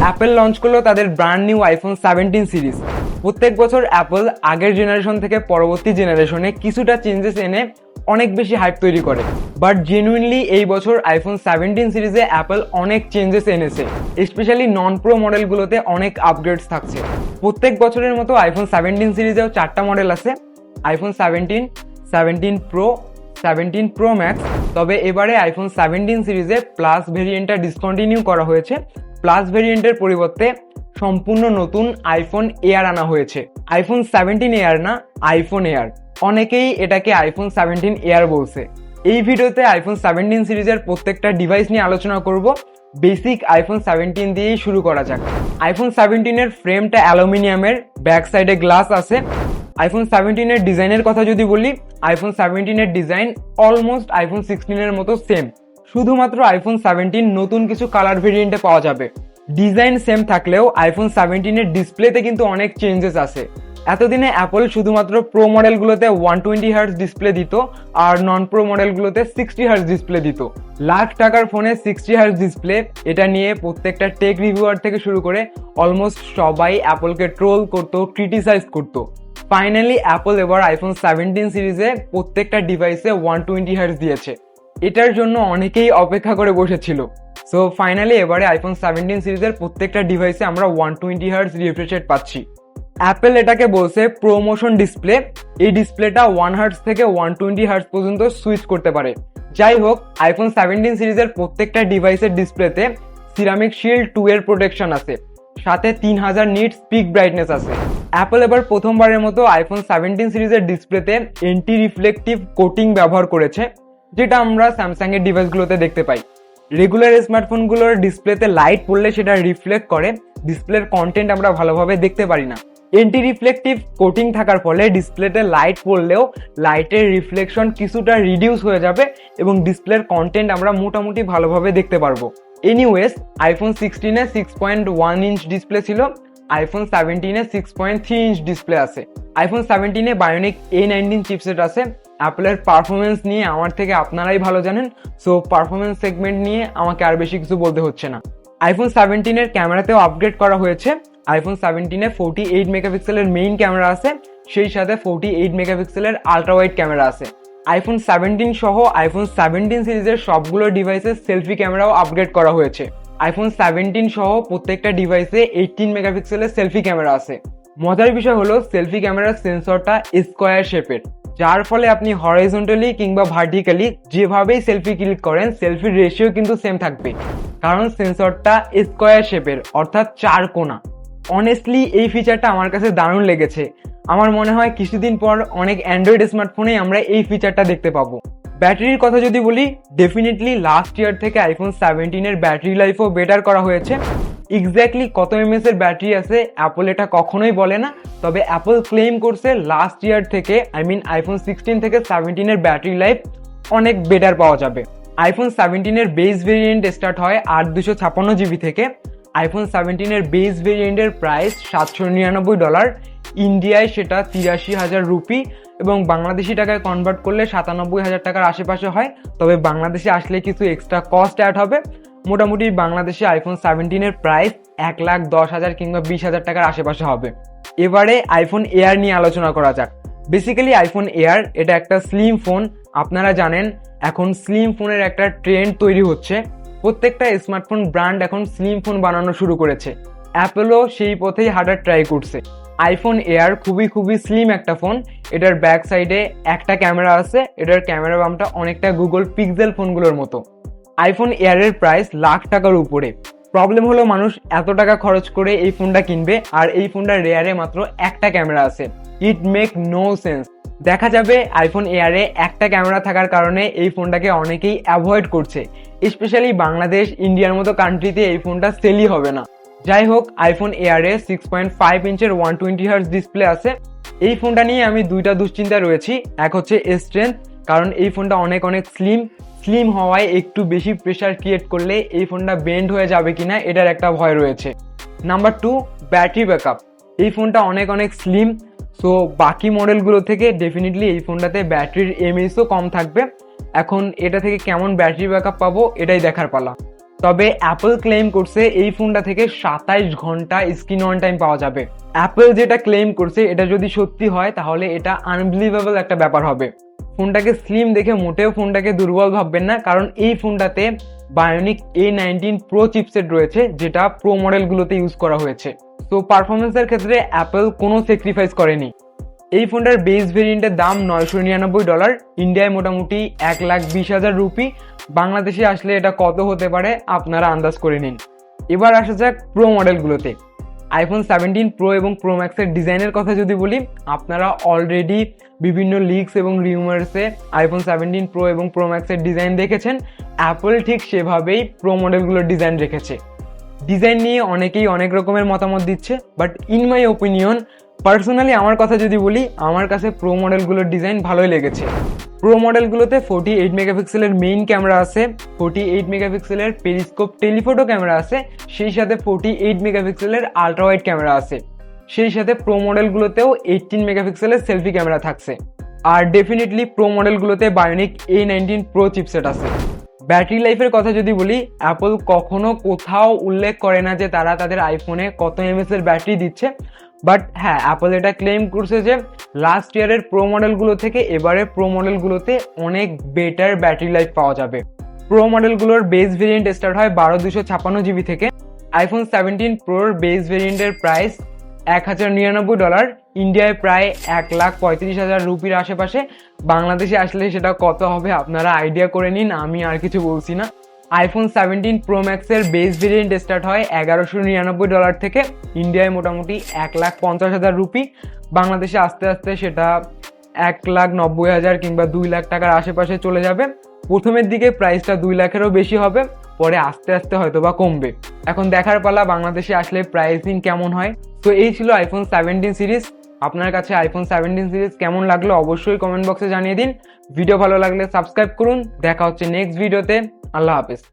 Apple launch করলো তাদের brand new iPhone 17 series. প্রত্যেক বছর অ্যাপল আগের জেনারেশন থেকে পরবর্তী জেনারেশনে কিছুটা চেঞ্জেস এনে অনেক বেশি হাইপ তৈরি করে, বাট জেনুইনলি এই বছর আইফোন 17 সিরিজে অ্যাপল অনেক চেঞ্জেস এনেছে। স্পেশালি নন প্রো মডেলগুলোতে অনেক আপগ্রেডস থাকছে। প্রত্যেক বছরের মতো আইফোন 17 সিরিজেও 4টা মডেল আছে, আইফোন 17, 17 প্রো, 17 প্রো ম্যাক্স। তবে এবারে আইফোন 17 সিরিজে প্লাস ভেরিয়েন্টটা ডিসকন্টিনিউ করা হয়েছে। প্লাস ভেরিয়েন্টের পরিবর্তে সম্পূর্ণ নতুন আইফোন এয়ার আনা হয়েছে। আইফোন 17 এয়ার না, আইফোন এয়ার। অনেকেই এটাকে আইফোন 17 এয়ার বলছে। এই ভিডিওতে আইফোন 17 সিরিজের প্রত্যেকটা ডিভাইস নিয়ে আলোচনা করব। বেসিক আইফোন 17 দিয়েই শুরু করা যাক। আইফোন 17 এর ফ্রেমটা অ্যালুমিনিয়ামের, ব্যাক সাইডে গ্লাস আছে। আইফোন 17 এর ডিজাইনের কথা যদি বলি, আইফোন 17 এর ডিজাইন অলমোস্ট আইফোন 16 এর মতো সেম। শুধুমাত্র আইফোন 17 নতুন কিছু কালার ভেরিয়েন্টে পাওয়া যাবে। ডিজাইন সেম থাকলেও আইফোন 17 এর ডিসপ্লেতে কিন্তু অনেক চেঞ্জেস আছে। এতদিনে অ্যাপল শুধুমাত্র প্রো মডেলগুলোতে 120 হার্টজ ডিসপ্লে দিত, আর নন প্রো মডেলগুলোতে 60 হার্টজ ডিসপ্লে দিত। লাখ টাকার ফোনে 60 হার্টজ ডিসপ্লে, এটা নিয়ে প্রত্যেকটা টেক রিভিউয়ার থেকে শুরু করে অলমোস্ট সবাই অ্যাপলকে ট্রোল করতো, ক্রিটিসাইজ করতো। ফাইনালি অ্যাপল এবার আইফোন 17 সিরিজে প্রত্যেকটা ডিভাইসে 120 হার্টজ দিয়েছে। এটার জন্য অনেকেই অপেক্ষা করে বসেছিল। সো ফাইনালি এবারে আইফোন 17 সিরিজের প্রত্যেকটা ডিভাইসে আমরা 120 হার্টজ রিফ্রেশ রেট পাচ্ছি। অ্যাপেল এটাকে বলছে প্রোমোশন ডিসপ্লে। এই ডিসপ্লেটা 1 হার্টজ থেকে 120 হার্টজ পর্যন্ত সুইচ করতে পারে। যাই হোক, আইফোন 17 সিরিজের প্রত্যেকটা ডিভাইসের ডিসপ্লেতে সিরামিক শিল্ড 2 এর প্রোটেকশন আছে, সাথে 3000 নিটস পিক ব্রাইটনেস আছে। অ্যাপল এবার প্রথমবারের মতো আইফোন 17 সিরিজের ডিসপ্লেতে এন্টি রিফ্লেকটিভ কোটিং ব্যবহার করেছে, যেটা আমরা স্যামসাং এর ডিভাইসগুলোতে দেখতে পাই। রেগুলার স্মার্টফোনগুলোর ডিসপ্লেতে লাইট পড়লে সেটা রিফ্লেক্ট করে, ডিসপ্লের কন্টেন্ট আমরা ভালোভাবে দেখতে পারি না। এন্টি রিফ্লেকটিভ কোটিং থাকার ফলে ডিসপ্লেতে লাইট পড়লেও লাইটের রিফ্লেকশন কিছুটা রিডিউস হয়ে যাবে এবং ডিসপ্লের কন্টেন্ট আমরা মোটামুটি ভালোভাবে দেখতে পারবো। এনিওয়েজ, আইফোন 16 এ 6.1 ইঞ্চ ডিসপ্লে ছিল, আইফোন 17 এ 6.3 ইঞ্চ ডিসপ্লে আছে। আইফোন 17 এ বায়োনিক A19 চিপসেট আছে। অ্যাপলের পারফরমেন্স নিয়ে আমার থেকে আপনারাই ভালো জানেন, সো পারফরমেন্স সেগমেন্ট নিয়ে আমাকে আর বেশি কিছু বলতে হচ্ছে না। আইফোন 17 এর ক্যামেরাতেও আপগ্রেড করা হয়েছে। আইফোন 17 এ 48 মেগাপিক্সেলের মেইন ক্যামেরা আছে, সেই সাথে 48 মেগাপিক্সেলের আলট্রা ওয়াইড ক্যামেরা আছে। আইফোন 17 সহ আইফোন 17 সিরিজের সবগুলো ডিভাইসের সেলফি ক্যামেরাও আপগ্রেড করা হয়েছে। আইফোন 17 সহ প্রত্যেকটা ডিভাইসে 18 মেগাপিক্সেলের সেলফি ক্যামেরা আছে। মজার বিষয় হলো সেলফি ক্যামেরার সেন্সরটা স্কোয়ার শেপের, যার ফলে আপনি হরাইজন্টালি কিংবা ভার্টিক্যালি যেভাবেই সেলফি ক্লিক করেন সেলফির রেশিও কিন্তু সেম থাকবে, কারণ সেন্সরটা স্কোয়ার শেপের, অর্থাৎ 4 কোণা। অনেস্টলি এই ফিচারটা আমার কাছে দারুণ লেগেছে। আমার মনে হয় কিছুদিন পর অনেক অ্যান্ড্রয়েড স্মার্টফোনেই আমরা এই ফিচারটা দেখতে পাবো। ব্যাটারির কথা যদি বলি, ডেফিনেটলি লাস্ট ইয়ার থেকে আইফোন 17 এর ব্যাটারি লাইফও বেটার করা হয়েছে। এক্স্যাক্টলি কত এমএস এর ব্যাটারি আছে অ্যাপল এটা কখনোই বলে না, তবে অ্যাপল ক্লেম করছে লাস্ট ইয়ার থেকে, আইফোন 16 থেকে 17 এর ব্যাটারি লাইফ অনেক বেটার পাওয়া যাবে। আইফোন 17 এর বেস ভেরিয়েন্ট স্টার্ট হয় 8256 জিবি থেকে। আইফোন 17 এর বেস ভেরিয়েন্টের প্রাইস $799, ইন্ডিয়ায় সেটা 83,000 রুপি এবং বাংলাদেশি টাকায় কনভার্ট করলে 97,000 টাকার আশেপাশে হয়। তবে বাংলাদেশে আসলে কিছু এক্সট্রা কস্ট অ্যাড হবে। মোটামুটি বাংলাদেশে আইফোন 17 এর প্রাইস 1,10,000 কিংবা 20,000 টাকার আশেপাশে হবে। এবারে আইফোন এয়ার নিয়ে আলোচনা করা যাক। বেসিক্যালি আইফোন এয়ার এটা একটা স্লিম ফোন। আপনারা জানেন এখন স্লিম ফোনের একটা ট্রেন্ড তৈরি হচ্ছে। প্রত্যেকটা স্মার্টফোন ব্র্যান্ড এখন স্লিম ফোন বানানো শুরু করেছে। অ্যাপলও সেই পথেই হাঁটার ট্রাই করছে। আইফোন এয়ার খুবই স্লিম একটা ফোন। এটার ব্যাক সাইডে একটা ক্যামেরা আছে। এটার ক্যামেরা বামটা অনেকটা গুগল পিক্সেল ফোনগুলোর মতো। আইফোন এয়ারের প্রাইস লাখ টাকার উপরে। প্রবলেম হলো মানুষ এত টাকা খরচ করে এই ফোনটা কিনবে আর এই ফোনটার রেয়ারে মাত্র একটা ক্যামেরা আছে। It make no sense. দেখা যাবে আইফোন এয়ারে একটা ক্যামেরা থাকার কারণে এই ফোনটাকে অনেকেই অ্যাভয়েড করছে। স্পেশালি বাংলাদেশ, ইন্ডিয়ার মতো কান্ট্রিতে এই ফোনটা সেলই হবে না। যাই হোক, আইফোন এয়ারে 6.5 ইঞ্চের 120 হার্টজ ডিসপ্লে আছে। এই ফোনটা নিয়ে আমি দুইটা দুশ্চিন্তা রয়েছি। এক হচ্ছে স্ট্রেংথ, কারণ এই ফোনটা অনেক স্লিম হওয়ায় একটু বেশি প্রেশার ক্রিয়েট করলে এই ফোনটা বেন্ড হয়ে যাবে কিনা এটার একটা ভয় রয়েছে। Number 2, battery backup. এই ফোনটা অনেক স্লিম, সো বাকি মডেলগুলো থেকে ডেফিনেটলি এই ফোনটাতে ব্যাটারির এমএইচও কম থাকবে। এখন এটা থেকে কেমন ব্যাটারি ব্যাকআপ পাবো এটাই দেখার পালা। তবে অ্যাপল ক্লেম করছে এই ফোনটা থেকে 27 ঘন্টা স্ক্রিন অন টাইম পাওয়া যাবে। অ্যাপল যেটা ক্লেম করছে এটা যদি সত্যি হয় তাহলে এটা আনবিলিভেবল একটা ব্যাপার হবে। ফোনটাকে স্লিম দেখে মোটেও ফোনটাকে দুর্বল ভাববেন না, কারণ এই ফোনটাতে বায়োনিক A19 প্রো চিপসেট রয়েছে, যেটা প্রো মডেলগুলোতে ইউজ করা হয়েছে। তো পারফরমেন্সের ক্ষেত্রে অ্যাপল কোনো স্যাক্রিফাইস করেনি। এই ফোনটার বেস ভেরিয়েন্টের দাম $999, ইন্ডিয়ায় মোটামুটি 1,20,000 রুপি। বাংলাদেশে আসলে এটা কত হতে পারে আপনারা আন্দাজ করে নিন। এবার আসা যাক প্রো মডেলগুলোতে। আইফোন 17 প্রো এবং প্রো ম্যাক্সের ডিজাইনের কথা যদি বলি, আপনারা অলরেডি বিভিন্ন লিকস এবং রিউমার্সে আইফোন 17 প্রো এবং প্রো ম্যাক্সের ডিজাইন দেখেছেন। অ্যাপল ঠিক সেভাবেই প্রো মডেলগুলোর ডিজাইন রেখেছে। ডিজাইন নিয়ে অনেকেই অনেক রকমের মতামত দিচ্ছে, but in my opinion, personally আমার কথা যদি বলি, আমার কাছে প্রো মডেলগুলোর ডিজাইন ভালোই লেগেছে। প্রো মডেলগুলোতে 48 মেগাপিক্সেলের মেইন ক্যামেরা আছে, 48 মেগাপিক্সেলের পেরিস্কোপ টেলিফোটো ক্যামেরা আছে, সেই সাথে 48 মেগাপিক্সেলের আলট্রা ওয়াইড ক্যামেরা আছে। সেই সাথে প্রো মডেলগুলোতেও 18 মেগাপিক্সেলের সেলফি ক্যামেরা থাকছে। আর ডেফিনেটলি প্রো মডেলগুলোতে বায়োনিক A19 প্রো চিপসেট আছে। ব্যাটারি লাইফের কথা যদি বলি, অ্যাপল কখনো কোথাও উল্লেখ করে না যে তারা তাদের আইফোনে কত এমএস এর ব্যাটারি দিচ্ছে। বাট হ্যাঁ, অ্যাপল এটা ক্লেম করছে যে লাস্ট ইয়ারের প্রো মডেলগুলো থেকে এবারে প্রো মডেলগুলোতে অনেক বেটার ব্যাটারি লাইফ পাওয়া যাবে। প্রো মডেলগুলোর বেস ভেরিয়েন্ট স্টার্ট হয় 12/256 জিবি থেকে। আইফোন 17 প্রোর বেস ভেরিয়েন্টের প্রাইস $1,099, ইন্ডিয়ায় প্রায় 1,35,000 রুপির আশেপাশে। বাংলাদেশে আসলে সেটা কত হবে আপনারা আইডিয়া করে নিন, আমি আর কিছু বলছি না। আইফোন 17 প্রো ম্যাক্সের বেস ভেরিয়েন্ট স্টার্ট হয় $1,199 থেকে, ইন্ডিয়ায় মোটামুটি 1,50,000 রুপি। বাংলাদেশে আস্তে আস্তে সেটা 1,90,000 কিংবা 2 লাখ টাকার আশেপাশে চলে যাবে। প্রথমের দিকে প্রাইসটা 2 লাখেরও বেশি হবে, পরে আস্তে আস্তে হয়তো বা কমবে। এখন দেখার পালা বাংলাদেশে আসলে প্রাইসিং কেমন হয়। তো এই ছিল আইফোন 17 সিরিজ। আপনার কাছে আইফোন 17 সিরিজ কেমন লাগলো অবশ্যই কমেন্ট বক্সে জানিয়ে দিন। ভিডিও ভালো লাগলে সাবস্ক্রাইব করুন। দেখা হচ্ছে নেক্সট ভিডিওতে। আল্লাহ হাফেজ।